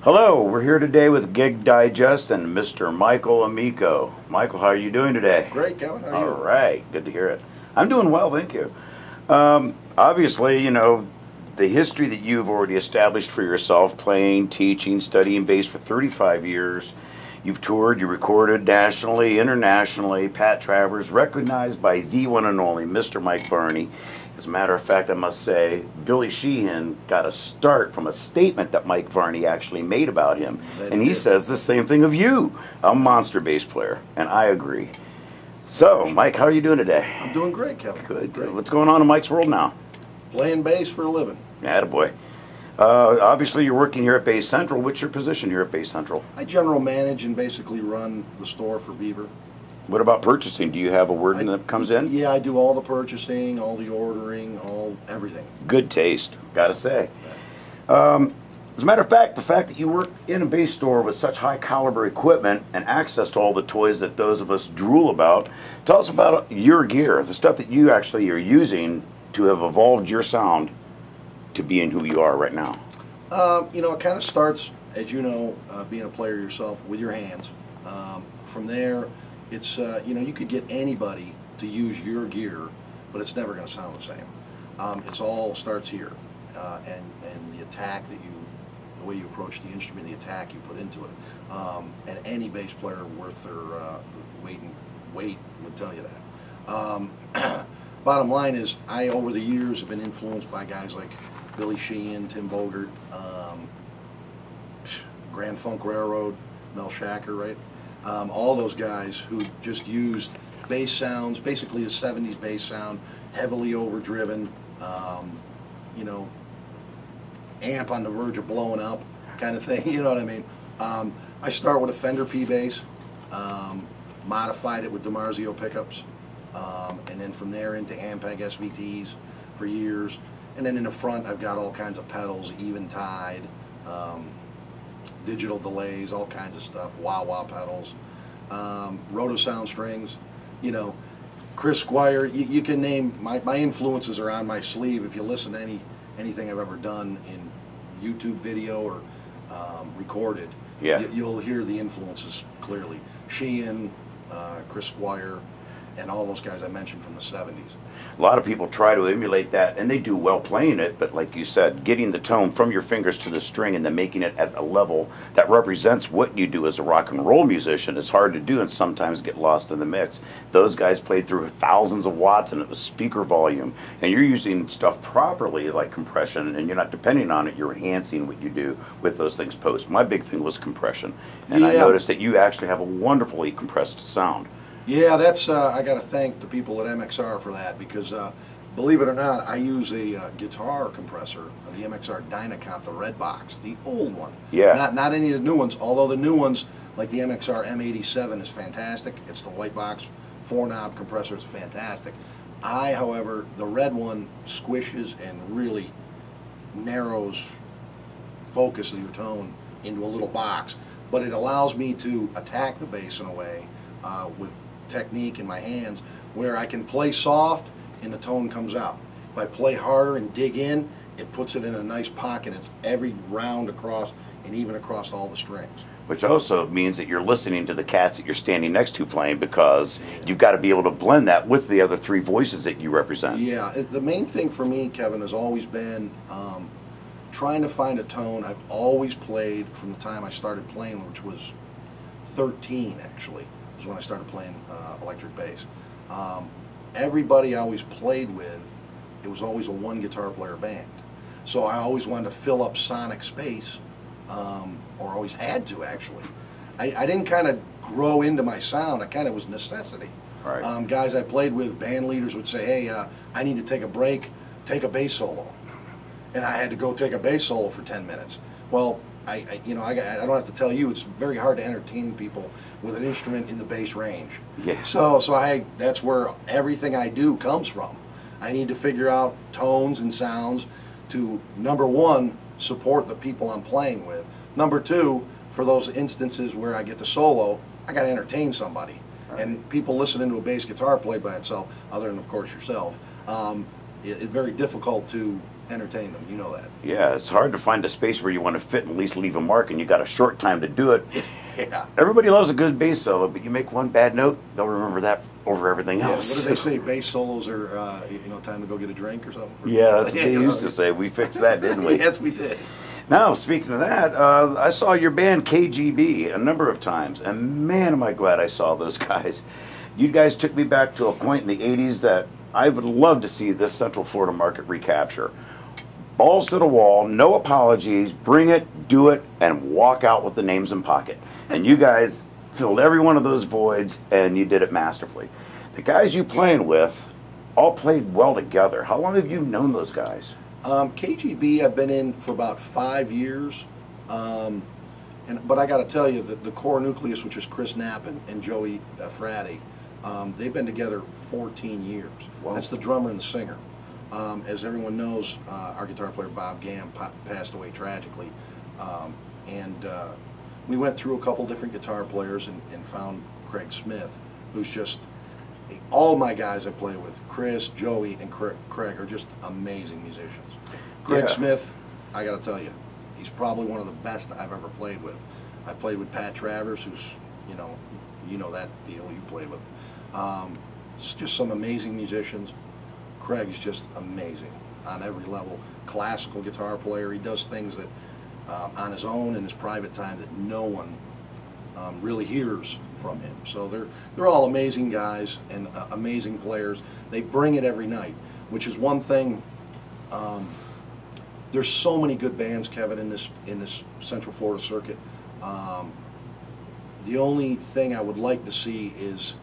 Hello, we're here today with Gig Digest and Mr. Michael Amico. Michael, how are you doing today? Great, Kevin. How are you? All right, good to hear it. I'm doing well, thank you. Obviously, you know, the history that you've already established for yourself, playing, teaching, studying bass for 35 years. You've toured, you recorded nationally, internationally. Pat Travers, recognized by the one and only Mr. Mike Varney. As a matter of fact, I must say, Billy Sheehan got a start from a statement that Mike Varney actually made about him. And he says the same thing of you, a monster bass player. And I agree. So, Mike, how are you doing today? I'm doing great, Kevin. Good, Great. good. What's going on in Mike's world now? Playing bass for a living. Attaboy. Obviously, you're working here at Bass Central. What's your position here at Bass Central? I general manage and basically run the store for Beaver. What about purchasing? Do you have a word that comes in? Yeah, I do all the purchasing, all the ordering, everything. Good taste, gotta say. As a matter of fact, the fact that you work in a bass store with such high caliber equipment and access to all the toys that those of us drool about, tell us about your gear, the stuff that you actually are using to have evolved your sound to being who you are right now. You know, it kind of starts, as you know, being a player yourself, with your hands. From there, it's, you know, you could get anybody to use your gear, but it's never going to sound the same. It's all starts here, and the attack that the way you approach the instrument, the attack you put into it. And any bass player worth their weight would tell you that. Bottom line is, I, over the years, have been influenced by guys like Billy Sheehan, Tim Bogert, Grand Funk Railroad, Mel Shacker, right? All those guys who just used bass sounds, basically a 70s bass sound, heavily overdriven, you know, amp on the verge of blowing up kind of thing, you know what I mean? I start with a Fender P bass, modified it with DiMarzio pickups, and then from there into Ampeg SVTs for years. And then in the front I've got all kinds of pedals, Eventide, digital delays, all kinds of stuff, wah-wah pedals, roto sound strings, you know, Chris Squire, you can name, my influences are on my sleeve. If you listen to anything I've ever done in YouTube video or recorded, yeah, you'll hear the influences clearly. Sheehan, Chris Squire, and all those guys I mentioned from the 70s. A lot of people try to emulate that, and they do well playing it, but like you said, getting the tone from your fingers to the string and then making it at a level that represents what you do as a rock and roll musician is hard to do and sometimes get lost in the mix. Those guys played through thousands of watts and it was speaker volume, and you're using stuff properly like compression, and you're not depending on it, you're enhancing what you do with those things post. My big thing was compression, and yeah. I noticed that you actually have a wonderfully compressed sound. Yeah, that's, I got to thank the people at MXR for that, because believe it or not, I use a guitar compressor, the MXR Dynacomp, the red box, the old one. Yeah. Not any of the new ones, although the new ones, like the MXR M87 is fantastic. It's the white box, 4-knob compressor, it's fantastic. However, the red one squishes and really narrows focus of your tone into a little box, but it allows me to attack the bass in a way with technique in my hands where I can play soft and the tone comes out. If I play harder and dig in, it puts it in a nice pocket. It's every round across and even across all the strings. Which also means that you're listening to the cats that you're standing next to playing, because you've got to be able to blend that with the other three voices that you represent. Yeah, the main thing for me, Kevin, has always been trying to find a tone. I've always played from the time I started playing, which was 13 actually. When I started playing electric bass. Everybody I always played with, it was always a one guitar player band. So I always wanted to fill up sonic space, or always had to actually. I didn't kind of grow into my sound, I kind of was necessity. Right. Guys I played with, band leaders would say, hey, I need to take a break, take a bass solo. And I had to go take a bass solo for 10 minutes. Well, you know, I don't have to tell you, it's very hard to entertain people with an instrument in the bass range. Yeah. So that's where everything I do comes from. I need to figure out tones and sounds to, number one, support the people I'm playing with. Number two, for those instances where I get to solo, I got to entertain somebody. Right. And people listening to a bass guitar played by itself, other than of course yourself, it's very difficult to entertain them. You know that. Yeah, it's hard to find a space where you want to fit and at least leave a mark, and you got a short time to do it. Yeah. Everybody loves a good bass solo, but you make one bad note, they'll remember that over everything else. What do they say? Bass solos are, time to go get a drink or something? Yeah, that's what they used to say. We fixed that, didn't we? Yes, we did. Now, speaking of that, I saw your band KGB a number of times, and man, am I glad I saw those guys. You guys took me back to a point in the 80s that I would love to see this Central Florida market recapture. Balls to the wall, no apologies, bring it, do it, and walk out with the names in pocket. And you guys filled every one of those voids, and you did it masterfully. The guys you playing with all played well together. How long have you known those guys? KGB I've been in for about 5 years. But I got to tell you that the core nucleus, which is Chris Knapp and Joey Frati, they've been together 14 years. Wow. That's the drummer and the singer. As everyone knows, our guitar player Bob Gamm passed away tragically, and we went through a couple different guitar players and found Craig Smith, who's just all my guys I play with. Chris, Joey, and Craig are just amazing musicians. Craig Smith, I got to tell you, he's probably one of the best I've ever played with. I've played with Pat Travers, who's you know that deal. You played with him. It's just some amazing musicians. Craig's just amazing on every level. Classical guitar player. He does things that on his own in his private time that no one really hears from him. So they're all amazing guys and amazing players. They bring it every night, which is one thing. There's so many good bands, Kevin, in this Central Florida circuit. The only thing I would like to see is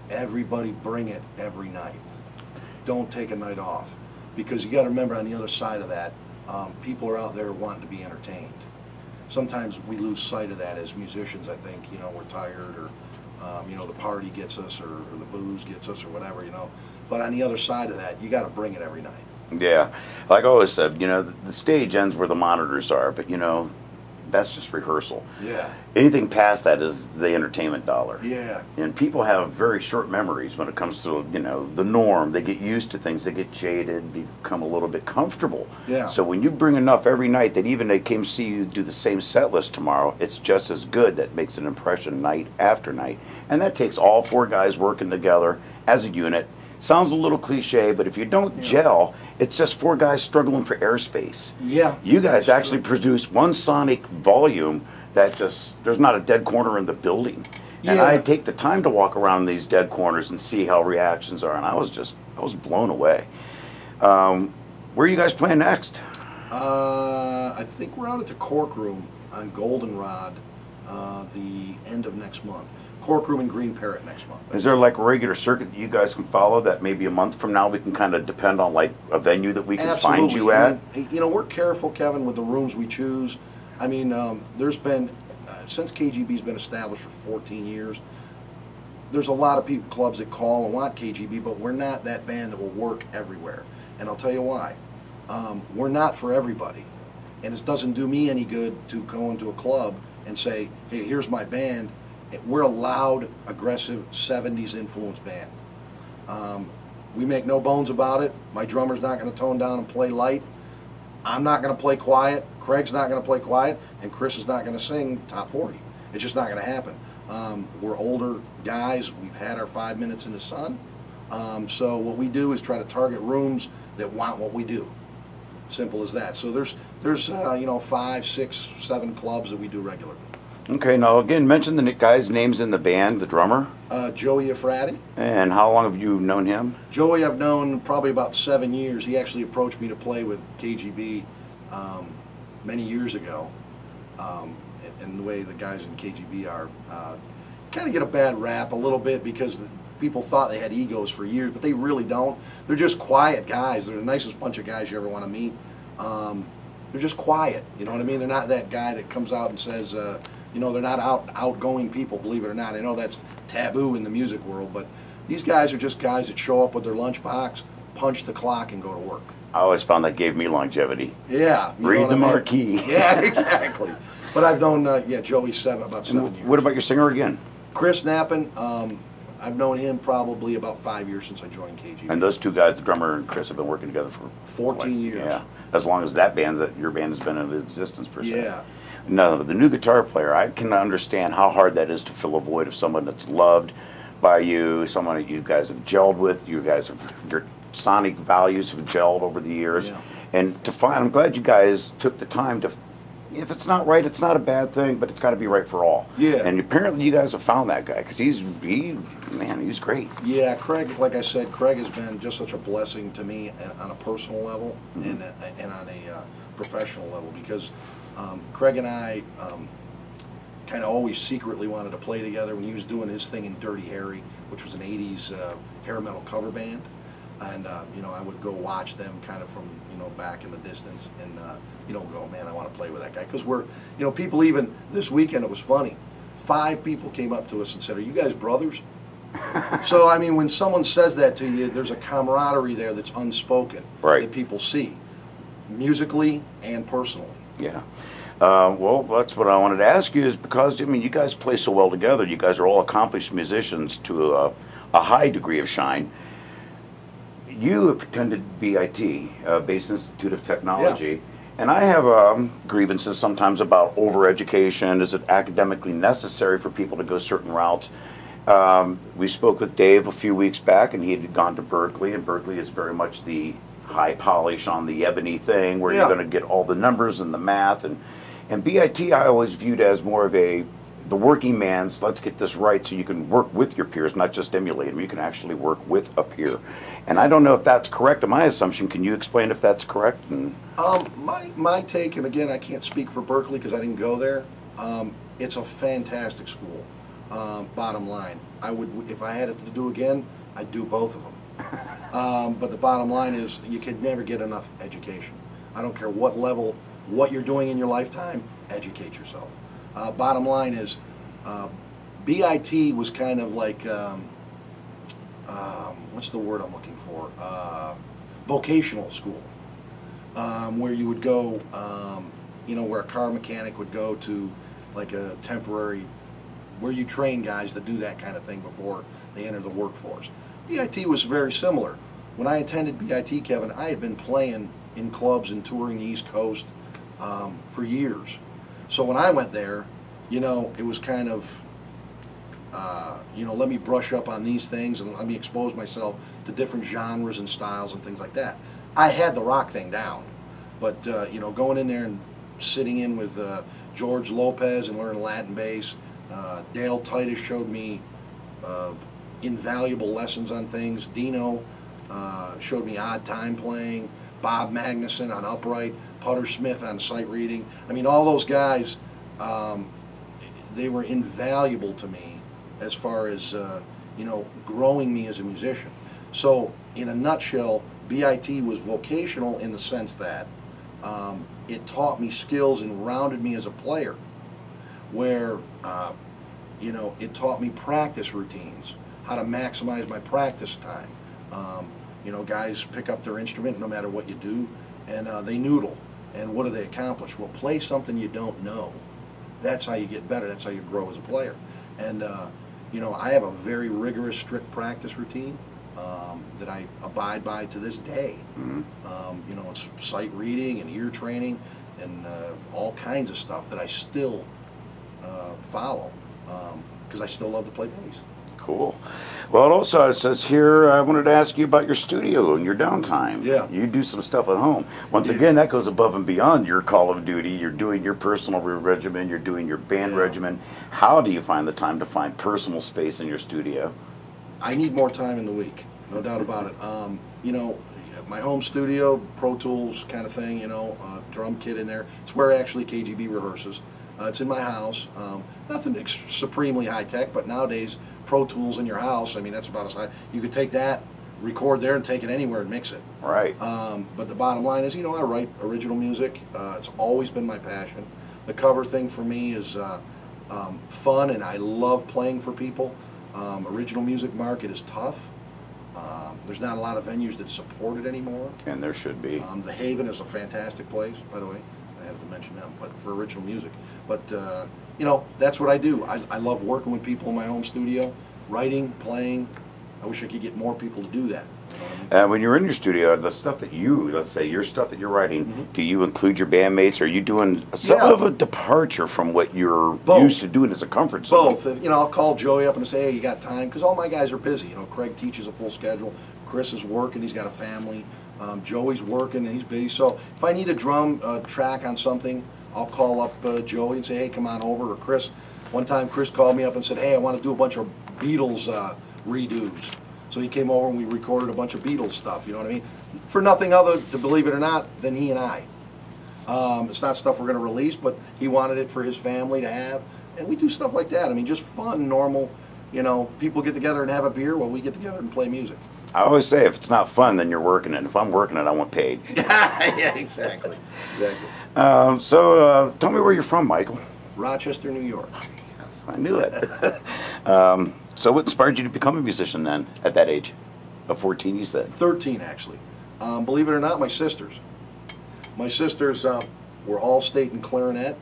everybody bring it every night. Don't take a night off, because you got to remember, on the other side of that, people are out there wanting to be entertained. Sometimes we lose sight of that as musicians. I think we're tired, or the party gets us, or the booze gets us, or whatever. But on the other side of that, you got to bring it every night. Yeah, like I always said, the stage ends where the monitors are, but that's just rehearsal. Yeah. Anything past that is the entertainment dollar. Yeah. And people have very short memories when it comes to, the norm. They get used to things. They get jaded, become a little bit comfortable. Yeah. So when you bring enough every night that even they came see you do the same set list tomorrow, it's just as good. That makes an impression night after night. And that takes all four guys working together as a unit. Sounds a little cliche, but if you don't gel, it's just four guys struggling for airspace. Yeah. You guys actually produce one sonic volume that there's not a dead corner in the building. Yeah. And I take the time to walk around these dead corners and see how reactions are, and I was blown away. Where are you guys playing next? I think we're out at the Cork Room on Goldenrod the end of next month. Cork Room and Green Parrot next month. Is there like a regular circuit that you guys can follow that maybe a month from now we can kind of depend on, like a venue that we can find you at? I mean, we're careful, Kevin, with the rooms we choose. I mean, there's been, since KGB's been established for 14 years, there's a lot of clubs that call and want KGB, but we're not that band that will work everywhere. And I'll tell you why. We're not for everybody. And it doesn't do me any good to go into a club and say, hey, here's my band. We're a loud, aggressive, 70s influenced band. We make no bones about it. My drummer's not going to tone down and play light. I'm not going to play quiet. Craig's not going to play quiet. And Chris is not going to sing top 40. It's just not going to happen. We're older guys. We've had our 5 minutes in the sun. So what we do is try to target rooms that want what we do. Simple as that. So there's 5, 6, 7 clubs that we do regularly. Okay, now again, mention the guy's names in the band, the drummer. Joey Frati. And how long have you known him? Joey I've known probably about 7 years. He actually approached me to play with KGB many years ago. And the way the guys in KGB are, kind of get a bad rap a little bit because people thought they had egos for years, but they really don't. They're just quiet guys. They're the nicest bunch of guys you ever want to meet. They're just quiet, you know what I mean? They're not that guy that comes out and says, they're not outgoing people, believe it or not. I know that's taboo in the music world, but these guys are just guys that show up with their lunchbox, punch the clock, and go to work. I always found that gave me longevity. Yeah. Read the marquee. Yeah, exactly. But I've known, Joey about 7 years. What about your singer again? Chris Knapp. I've known him probably about 5 years since I joined KGB. And those two guys, the drummer and Chris, have been working together for 14 years. Yeah, as long as your band has been in existence per se. Yeah. No, the new guitar player, I can understand how hard that is to fill a void of someone that's loved by you, someone that you guys have gelled with, your sonic values have gelled over the years. Yeah. And to find, I'm glad you guys took the time to, if it's not right, it's not a bad thing, but it's got to be right for all. Yeah. And apparently you guys have found that guy, because he's great. Yeah, Craig, like I said, Craig has been just such a blessing to me on a personal level and on a professional level, because Craig and I kind of always secretly wanted to play together when he was doing his thing in Dirty Harry, which was an 80s hair metal cover band. And, I would go watch them kind of from, back in the distance and, go, man, I want to play with that guy. Because we're, people even, this weekend it was funny. 5 people came up to us and said, are you guys brothers? So, I mean, when someone says that to you, there's a camaraderie there that's unspoken. Right. That people see, musically and personally. Yeah. Well, that's what I wanted to ask you, is because, you guys play so well together. You guys are all accomplished musicians to a high degree of shine. You have attended BIT, Base Institute of Technology, and I have grievances sometimes about overeducation. Is it academically necessary for people to go certain routes? We spoke with Dave a few weeks back, and he had gone to Berkeley, and Berkeley is very much the high polish on the ebony thing, where you're going to get all the numbers and the math. And BIT I always viewed as more of the working man's, let's get this right so you can work with your peers, not just emulate them. You can actually work with a peer. And I don't know if that's correct in my assumption. Can you explain if that's correct? My take, and again, I can't speak for Berkeley because I didn't go there. It's a fantastic school. Bottom line, I would, if I had it to do again, I'd do both of them. But the bottom line is, you can never get enough education. I don't care what level, what you're doing in your lifetime, educate yourself. Bottom line is, BIT was kind of like, what's the word I'm looking for? Vocational school, where you would go, where a car mechanic would go to, like a temporary, where you train guys to do that kind of thing before they enter the workforce. BIT was very similar. When I attended BIT, Kevin, I had been playing in clubs and touring the East Coast for years. So when I went there, it was kind of, let me brush up on these things and let me expose myself to different genres and styles and things like that. I had the rock thing down, but, going in there and sitting in with George Lopez and learning Latin bass, Dale Titus showed me invaluable lessons on things. Dino showed me odd time playing, Bob Magnusson on upright, Putter Smith on sight reading. I mean, all those guys, they were invaluable to me as far as, growing me as a musician. So, in a nutshell, BIT was vocational in the sense that it taught me skills and rounded me as a player, where, it taught me practice routines, how to maximize my practice time. Guys pick up their instrument no matter what you do, and they noodle. And what do they accomplish? Well, play something you don't know. That's how you get better. That's how you grow as a player. And, I have a very rigorous, strict practice routine that I abide by to this day. Mm-hmm. It's sight reading and ear training and all kinds of stuff that I still follow because I still love to play bass. Cool. Well, it says here, I wanted to ask you about your studio and your downtime. Yeah. You do some stuff at home. Once again, that goes above and beyond your Call of Duty. You're doing your personal regimen. You're doing your band regimen. How do you find the time to find personal space in your studio? I need more time in the week, no doubt about it. My home studio, Pro Tools kind of thing, drum kit in there. It's where actually KGB rehearses. It's in my house. Nothing supremely high tech, but nowadays, Pro Tools in your house, I mean, that's about as high. You could take that, record there, and take it anywhere and mix it. Right. But the bottom line is, I write original music. It's always been my passion. The cover thing for me is fun, and I love playing for people. Original music market is tough. There's not a lot of venues that support it anymore. And there should be. The Haven is a fantastic place, by the way. I have to mention them, but for original music. But, that's what I do. I love working with people in my home studio. writing, playing. I wish I could get more people to do that. You know what I mean? When you're in your studio, the stuff that let's say your stuff that you're writing, do you include your bandmates? Are you doing somewhat of a departure from what you're used to doing as a comfort zone? Both. You know, I'll call Joey up and say, hey, you got time? Because all my guys are busy. You know, Craig teaches a full schedule. Chris is working. He's got a family. Joey's working and he's busy. So if I need a drum track on something, I'll call up Joey and say, hey, come on over. Or Chris. One time Chris called me up and said, hey, I want to do a bunch of Beatles redos. So he came over and we recorded a bunch of Beatles stuff, you know what I mean? For nothing other, to believe it or not, than he and I. It's not stuff we're going to release, but he wanted it for his family to have. And we do stuff like that. I mean, just fun, normal, you know, people get together and have a beer while we get together and play music. I always say if it's not fun, then you're working it. If I'm working it, I want paid. Yeah, exactly. So tell me where you're from, Michael. Rochester, New York. Yes, I knew that. So what inspired you to become a musician then, at that age? Of 14, you said? 13, actually. Believe it or not, my sisters. My sisters were all state in clarinet,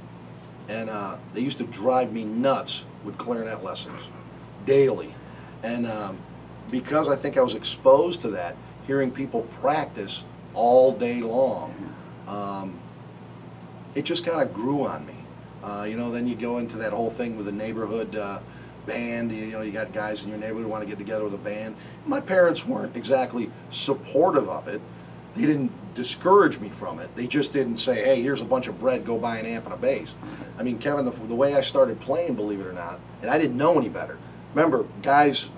and they used to drive me nuts with clarinet lessons, daily. And because I think I was exposed to that, hearing people practice all day long, it just kind of grew on me. You know, then you go into that whole thing with the neighborhood band. You know, you got guys in your neighborhood who want to get together with a band. My parents weren't exactly supportive of it. They didn't discourage me from it. They just didn't say, hey, here's a bunch of bread, go buy an amp and a bass. I mean, Kevin, the way I started playing, believe it or not, and I didn't know any better. Remember, guys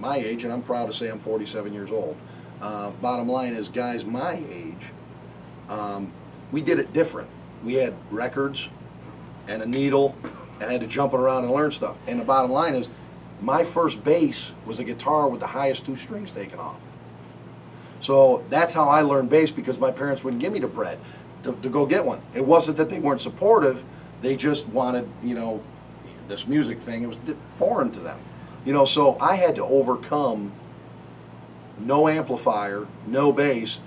my age, and I'm proud to say I'm 47 years old, bottom line is, guys my age, we did it different. We had records and a needle and had to jump around and learn stuff. And the bottom line is, my first bass was a guitar with the highest 2 strings taken off. So that's how I learned bass, because my parents wouldn't give me the bread to go get one. It wasn't that they weren't supportive, they just wanted, you know, this music thing, it was foreign to them. You know, so I had to overcome no amplifier, no bass.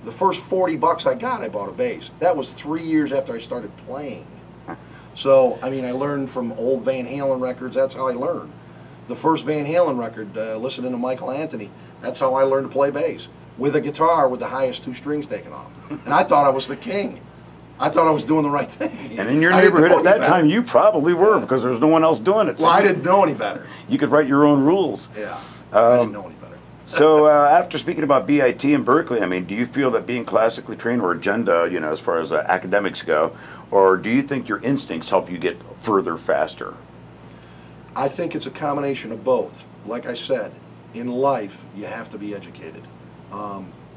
The first 40 bucks I got, I bought a bass. That was 3 years after I started playing. So, I mean, I learned from old Van Halen records, that's how I learned. The first Van Halen record, listening to Michael Anthony, that's how I learned to play bass. With a guitar with the highest 2 strings taken off. And I thought I was the king. I thought I was doing the right thing. And in your neighborhood at that time, you probably were, because there was no one else doing it. So well, I didn't know any better. You could write your own rules. Yeah, I didn't know any better. So after speaking about BIT in Berkeley, I mean, do you feel that being classically trained, or agenda, you know, as far as academics go, or do you think your instincts help you get further faster? I think it's a combination of both. Like I said, in life, you have to be educated.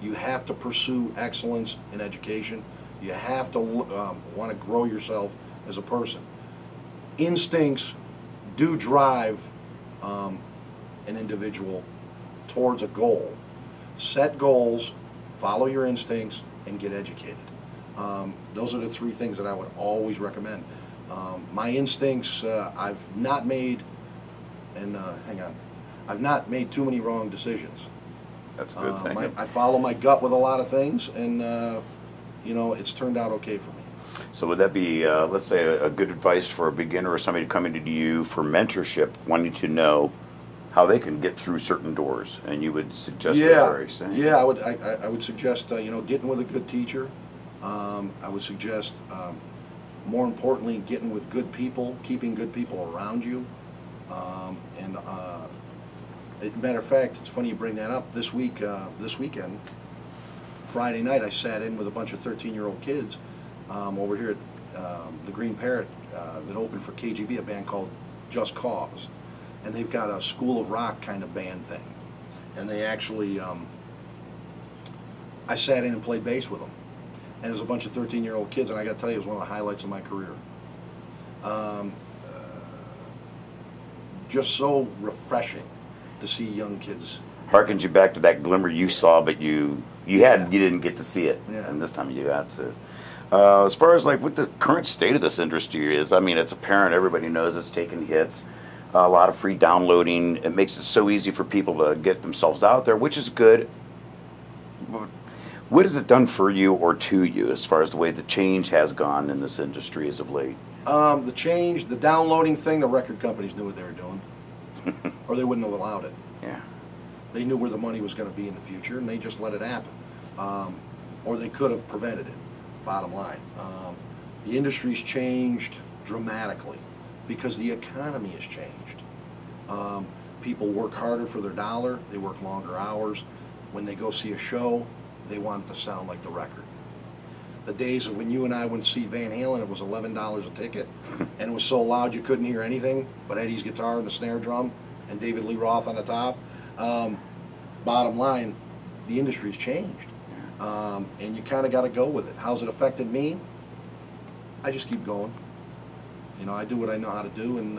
You have to pursue excellence in education. You have to want to grow yourself as a person. Instincts do drive an individual towards a goal. Set goals, follow your instincts, and get educated. Those are the 3 things that I would always recommend. My instincts, I've not made, and I've not made too many wrong decisions. That's a good thing. I follow my gut with a lot of things, and you know, it's turned out okay for me. So would that be, let's say, a good advice for a beginner or somebody coming to you for mentorship, wanting to know how they can get through certain doors, and you would suggest that very same? Yeah, I would suggest you know, getting with a good teacher. I would suggest, more importantly, getting with good people, keeping good people around you, and matter of fact, it's funny you bring that up. This weekend, Friday night, I sat in with a bunch of 13-year-old kids over here at the Green Parrot that opened for KGB, a band called Just Cause. And they've got a School of Rock kind of band thing. And they actually, I sat in and played bass with them. And there's a bunch of 13-year-old kids, and I got to tell you, it was one of the highlights of my career. Just so refreshing to see young kids. Harkens you back to that glimmer you saw, but you didn't get to see it, and this time you got to. As far as like what the current state of this industry is, I mean, it's apparent, everybody knows it's taking hits. A lot of free downloading. It makes it so easy for people to get themselves out there, which is good. What has it done for you or to you as far as the way the change has gone in this industry as of late? The change, the downloading thing, the record companies knew what they were doing. or they wouldn't have allowed it. Yeah. They knew where the money was going to be in the future, and they just let it happen. Or they could have prevented it, bottom line. The industry's changed dramatically because the economy has changed. People work harder for their dollar, they work longer hours. When they go see a show, they want it to sound like the record. The days of when you and I went to see Van Halen, it was $11 a ticket, and it was so loud you couldn't hear anything but Eddie's guitar and the snare drum and David Lee Roth on the top. Bottom line, the industry's changed, and you kind of got to go with it. How's it affected me? I just keep going. You know, I do what I know how to do, and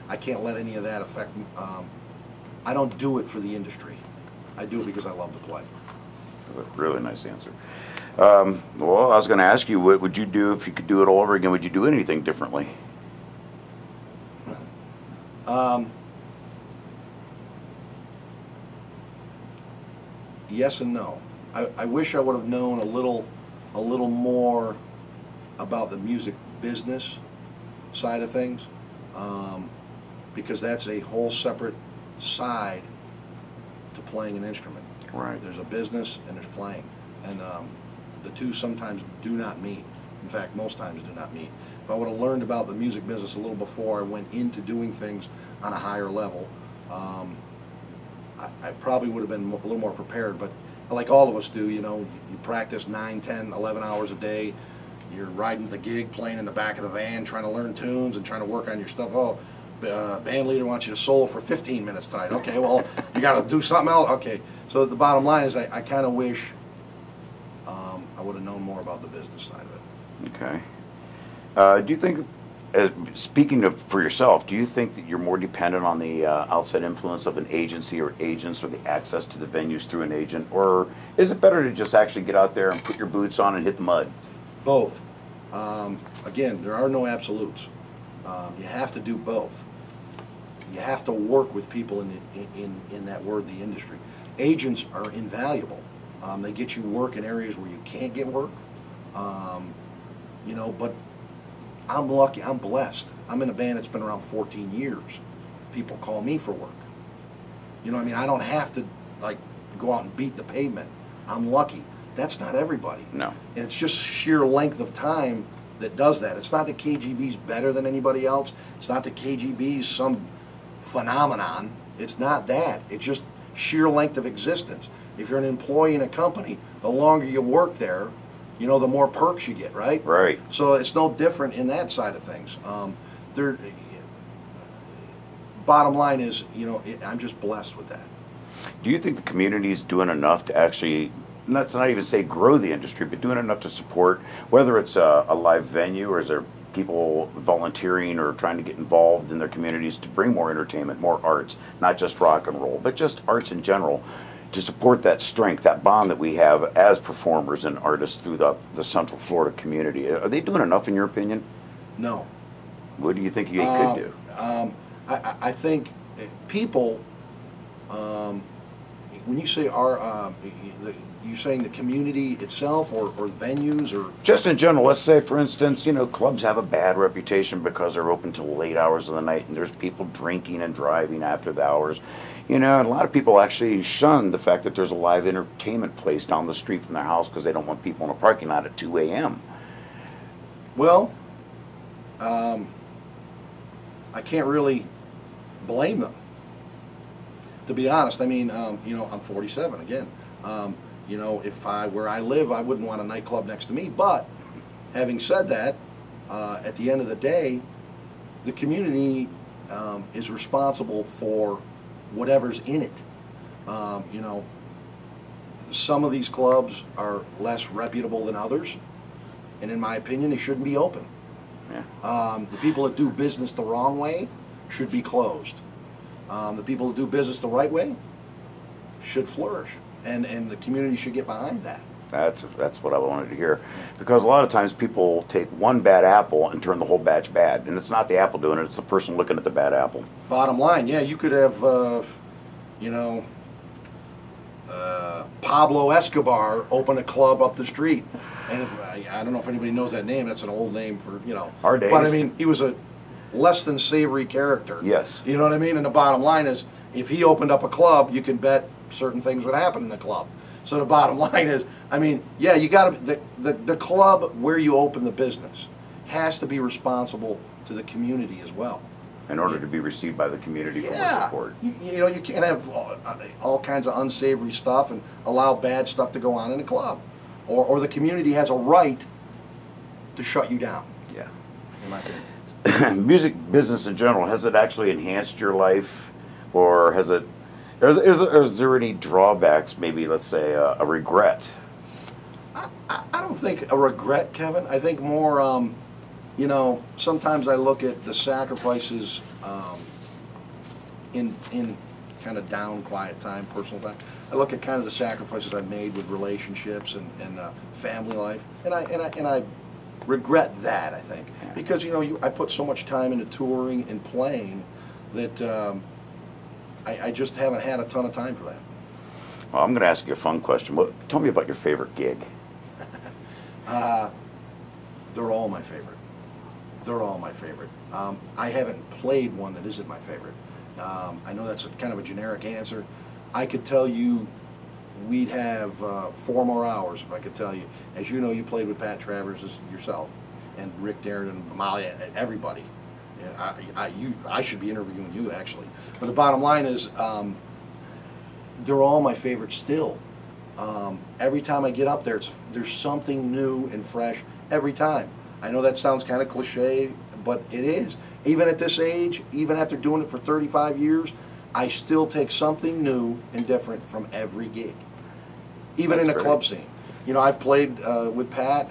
I can't let any of that affect me. I don't do it for the industry. I do it because I love to play. That's a really nice answer. Well, I was going to ask you, what would you do if you could do it all over again? Would you do anything differently? Yes and no. I wish I would have known a little more about the music business side of things, because that's a whole separate side to playing an instrument. Right. There's a business and there's playing, and the two sometimes do not meet. In fact, most times do not meet. If I would have learned about the music business a little before I went into doing things on a higher level, I probably would have been a little more prepared. But like all of us do, you know, you practice 9, 10, 11 hours a day. You're riding the gig, playing in the back of the van, trying to learn tunes and trying to work on your stuff. Oh, band leader wants you to solo for 15 minutes tonight. Okay, well, you got to do something else. Okay, so the bottom line is I kind of wish I would have known more about the business side of it. Okay. Do you think, speaking of for yourself, do you think that you're more dependent on the outside influence of an agency or agents, or the access to the venues through an agent, or is it better to just actually get out there and put your boots on and hit the mud? Both. Again, there are no absolutes. You have to do both. You have to work with people in that word, the industry. Agents are invaluable. They get you work in areas where you can't get work. You know, but I'm lucky, I'm blessed. I'm in a band that's been around 14 years. People call me for work. You know what I mean? I don't have to, like, go out and beat the pavement. I'm lucky. That's not everybody. No. And it's just sheer length of time that does that. It's not that KGB's better than anybody else. It's not that KGB's some phenomenon. It's not that. It's just sheer length of existence. If you're an employee in a company, the longer you work there, you know, the more perks you get, right? Right. So it's no different in that side of things. Bottom line is, you know, I'm just blessed with that. Do you think the community is doing enough to actually, let's not even say grow the industry, but doing enough to support, whether it's a live venue, or is there people volunteering or trying to get involved in their communities to bring more entertainment, more arts, not just rock and roll, but just arts in general, to support that strength, that bond that we have as performers and artists through the Central Florida community? Are they doing enough, in your opinion? No. What do you think you could do? I think people, when you say you saying the community itself, or venues, or just in general? Let's say, for instance, you know, clubs have a bad reputation because they're open till late hours of the night, and there's people drinking and driving after the hours. You know, and a lot of people actually shun the fact that there's a live entertainment place down the street from their house because they don't want people in a parking lot at 2 a.m. Well, I can't really blame them, to be honest. I mean, you know, I'm 47 again. You know, where I live, I wouldn't want a nightclub next to me. But having said that, at the end of the day, the community is responsible for whatever's in it. You know, some of these clubs are less reputable than others, and in my opinion, they shouldn't be open. Yeah. The people that do business the wrong way should be closed. The people that do business the right way should flourish, and the community should get behind that. That's what I wanted to hear, because a lot of times people take one bad apple and turn the whole batch bad, and it's not the apple doing it; it's the person looking at the bad apple. Bottom line, yeah, you could have, you know, Pablo Escobar open a club up the street, and I don't know if anybody knows that name. That's an old name for, you know. Our days. But I mean, he was a less than savory character. Yes. You know what I mean? And the bottom line is, if he opened up a club, you can bet certain things would happen in the club. So the bottom line is, I mean, yeah, you got to, the club where you open the business has to be responsible to the community as well. In order to be received by the community for more support. You know, you can't have all kinds of unsavory stuff and allow bad stuff to go on in the club. Or the community has a right to shut you down. Yeah. In my opinion. Music business in general, has it actually enhanced your life? Or has it, is there any drawbacks, maybe, let's say, a regret? I don't think a regret, Kevin. I think more, you know, sometimes I look at the sacrifices in kind of down, quiet time, personal time. I look at kind of the sacrifices I've made with relationships and family life, and I regret that, I think, because you know I put so much time into touring and playing that I just haven't had a ton of time for that. Well, I'm going to ask you a fun question. Tell me about your favorite gig. They're all my favorite. They're all my favorite. I haven't played one that isn't my favorite. I know that's kind of a generic answer. I could tell you we'd have 4 more hours if I could tell you. As you know, you played with Pat Travers yourself, and Rick Darren and Molly, everybody. And I should be interviewing you, actually. But the bottom line is, they're all my favorite still. Every time I get up there, there's something new and fresh every time. I know that sounds kind of cliche, but it is. Even at this age, even after doing it for 35 years, I still take something new and different from every gig. Even in the club scene. You know, I've played with Pat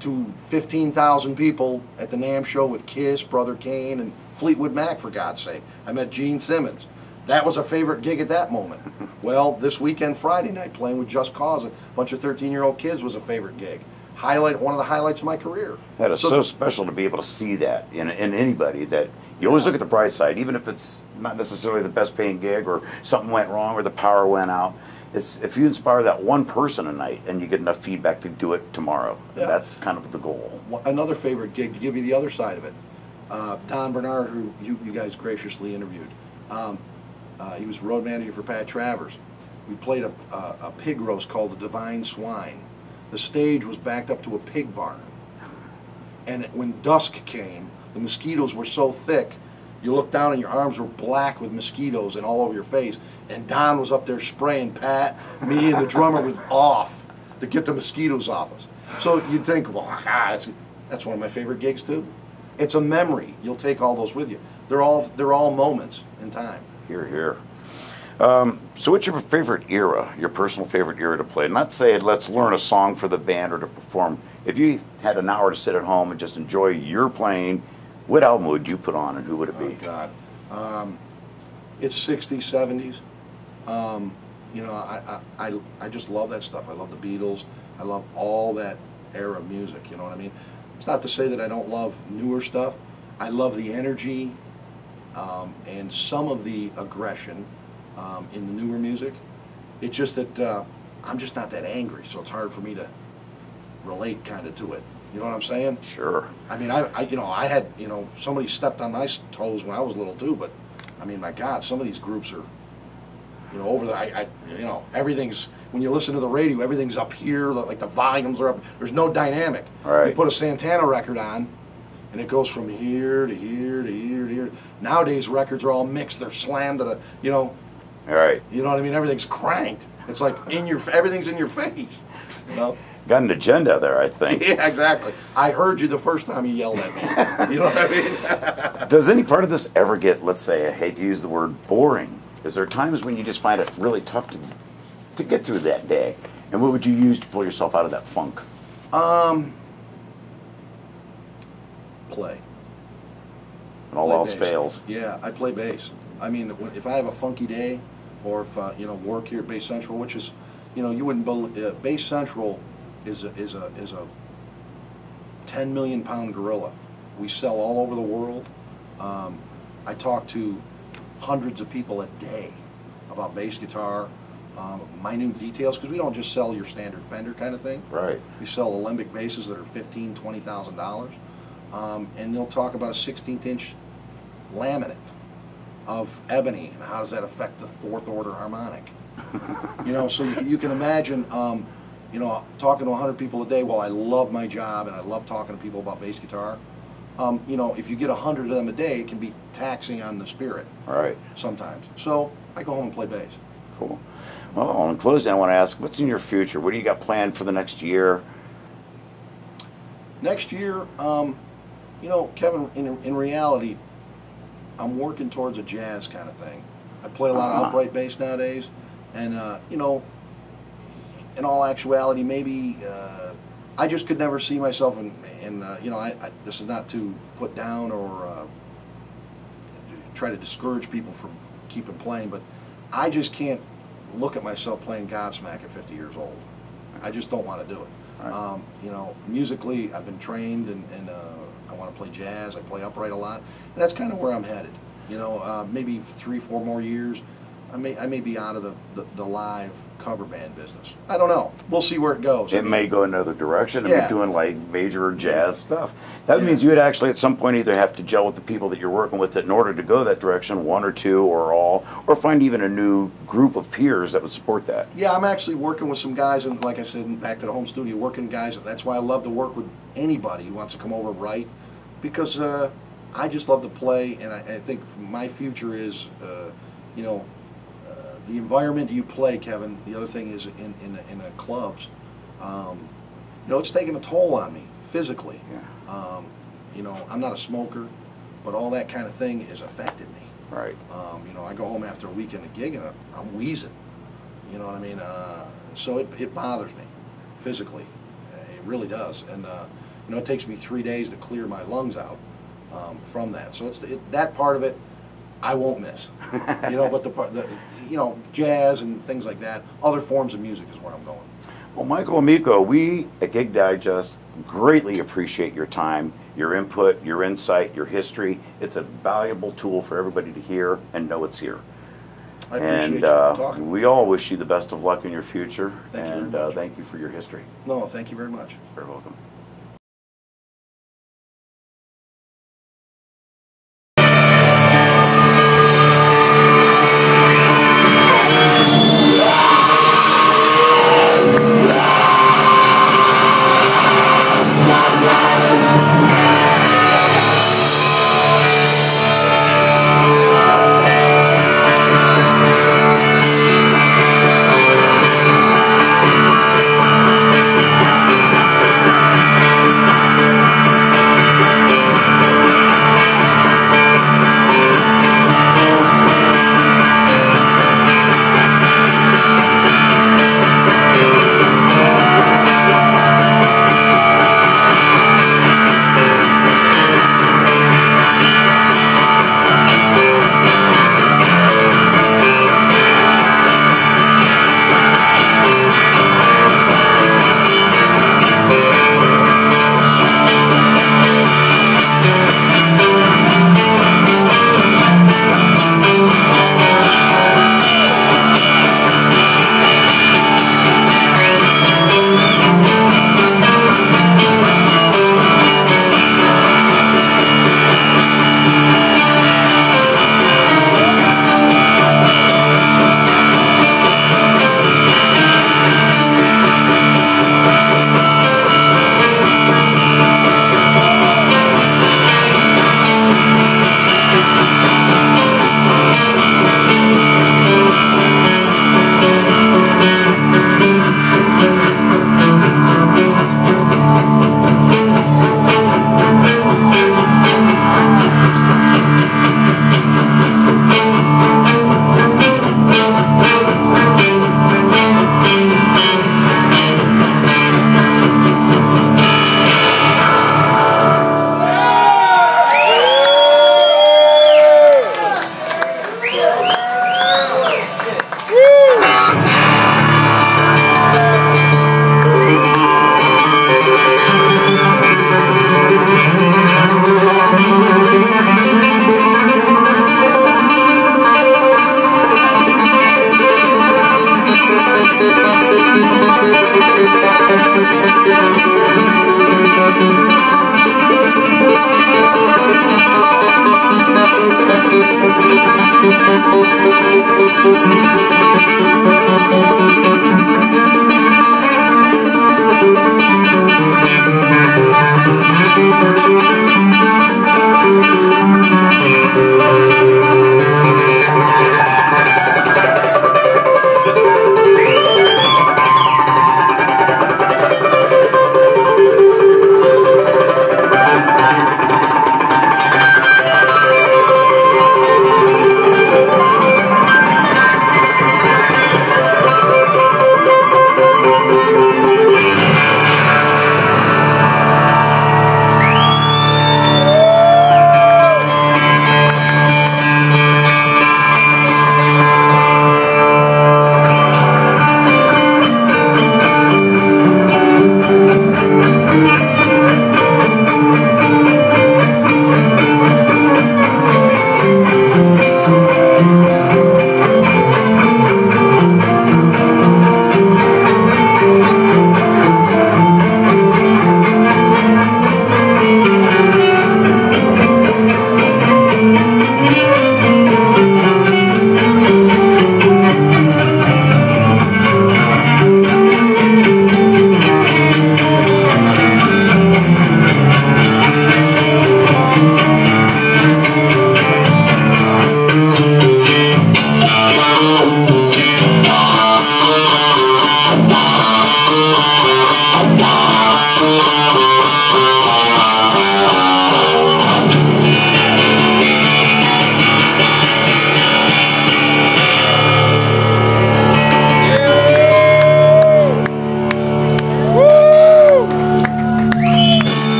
to 15,000 people at the NAMM show with Kiss, Brother Kane, and Fleetwood Mac, for God's sake. I met Gene Simmons. That was a favorite gig at that moment. Well, this weekend, Friday night, playing with Just Cause, a bunch of 13-year-old kids, was a favorite gig. One of the highlights of my career. That is so special to be able to see that in anybody, that you always look at the bright side, even if it's not necessarily the best paying gig or something went wrong or the power went out. It's if you inspire that one person a night and you get enough feedback to do it tomorrow. Yeah. That's kind of the goal. Another favorite gig, to give you the other side of it, Don Bernard, who you guys graciously interviewed. He was road manager for Pat Travers. We played a pig roast called the Divine Swine. The stage was backed up to a pig barn. And when dusk came, the mosquitoes were so thick, you looked down and your arms were black with mosquitoes and all over your face. And Don was up there spraying Pat, me and the drummer was off to get the mosquitoes off us. So you'd think, well, that's one of my favorite gigs too. It's a memory. You'll take all those with you. They're all moments in time. Hear, hear. So what's your favorite era, your personal favorite era to play? Not say, let's learn a song for the band or to perform. If you had an hour to sit at home and just enjoy your playing, what album would you put on and who would it be? Oh, God. It's 60s, 70s. You know, I just love that stuff. I love the Beatles. I love all that era of music, you know what I mean? It's not to say that I don't love newer stuff. I love the energy and some of the aggression in the newer music. It's just that I'm just not that angry, so it's hard for me to relate kind of to it. You know what I'm saying? Sure. I mean, I had, somebody stepped on my toes when I was little too, but I mean, my God, some of these groups are, over the, everything's, when you listen to the radio, everything's up here, like the volumes are up. There's no dynamic. Right. You put a Santana record on, and it goes from here to here to here to here. Nowadays, records are all mixed. They're slammed to the, All right. You know what I mean? Everything's cranked. It's like everything's in your face. Got an agenda there, I think. Yeah, exactly. I heard you the first time you yelled at me. You know what I mean? Does any part of this ever get, let's say, I hate to use the word boring? Is there times when you just find it really tough to get through that day? And what would you use to pull yourself out of that funk? Play. And all else fails. Yeah, I play bass. I mean, if I have a funky day, or if work here at Bass Central, which is, you wouldn't believe, Bass Central is a 10 million pound gorilla. We sell all over the world. I talk to hundreds of people a day about bass guitar, minute details, because we don't just sell your standard Fender kind of thing. Right. We sell alembic basses that are $15,000, $20,000. and they'll talk about a 16th inch laminate of ebony and how does that affect the fourth order harmonic. You know, so you can imagine, you know, talking to 100 people a day. While I love my job and I love talking to people about bass guitar, you know, if you get 100 of them a day, it can be taxing on the spirit. Right. Sometimes. So I go home and play bass. Cool. Well, in closing, I want to ask, what's in your future? What do you got planned for the next year? Next year, you know, Kevin, in reality, I'm working towards a jazz kind of thing. I play a lot of upright bass nowadays, and you know, in all actuality, maybe I just could never see myself in you know, this is not to put down or try to discourage people from keeping playing, but I just can't look at myself playing Godsmack at 50 years old. I just don't want to do it. Right. You know, musically, I've been trained, and I want to play jazz. I play upright a lot, and that's kind of where I'm headed. You know, maybe 3-4 more years, I may be out of the live cover band business. I don't know. We'll see where it goes. It may go another direction. Yeah. And be doing like major jazz stuff. That means you would actually at some point either have to gel with the people that you're working with in order to go that direction, one or two or all, or find even a new group of peers that would support that. Yeah, I'm actually working with some guys, and like I said, back to the home studio, working guys. That's why I love to work with anybody who wants to come over and write, because I just love to play, and I think my future is, you know, the environment you play, Kevin. The other thing is in the clubs, you know, it's taking a toll on me physically. Yeah. You know, I'm not a smoker, but all that kind of thing has affected me. Right. You know, I go home after a weekend of gig and I'm wheezing. You know what I mean? So it bothers me physically. It really does. And you know, it takes me 3 days to clear my lungs out from that. So that part of it I won't miss. You know, but you know, jazz and things like that, other forms of music is where I'm going. Well, Michael Amico, we at Gig Digest greatly appreciate your time, your input, your insight, your history. It's a valuable tool for everybody to hear and know it's here. I appreciate you talking. We all wish you the best of luck in your future. Thank you very much. Thank you for your history. No, thank you very much. You're welcome.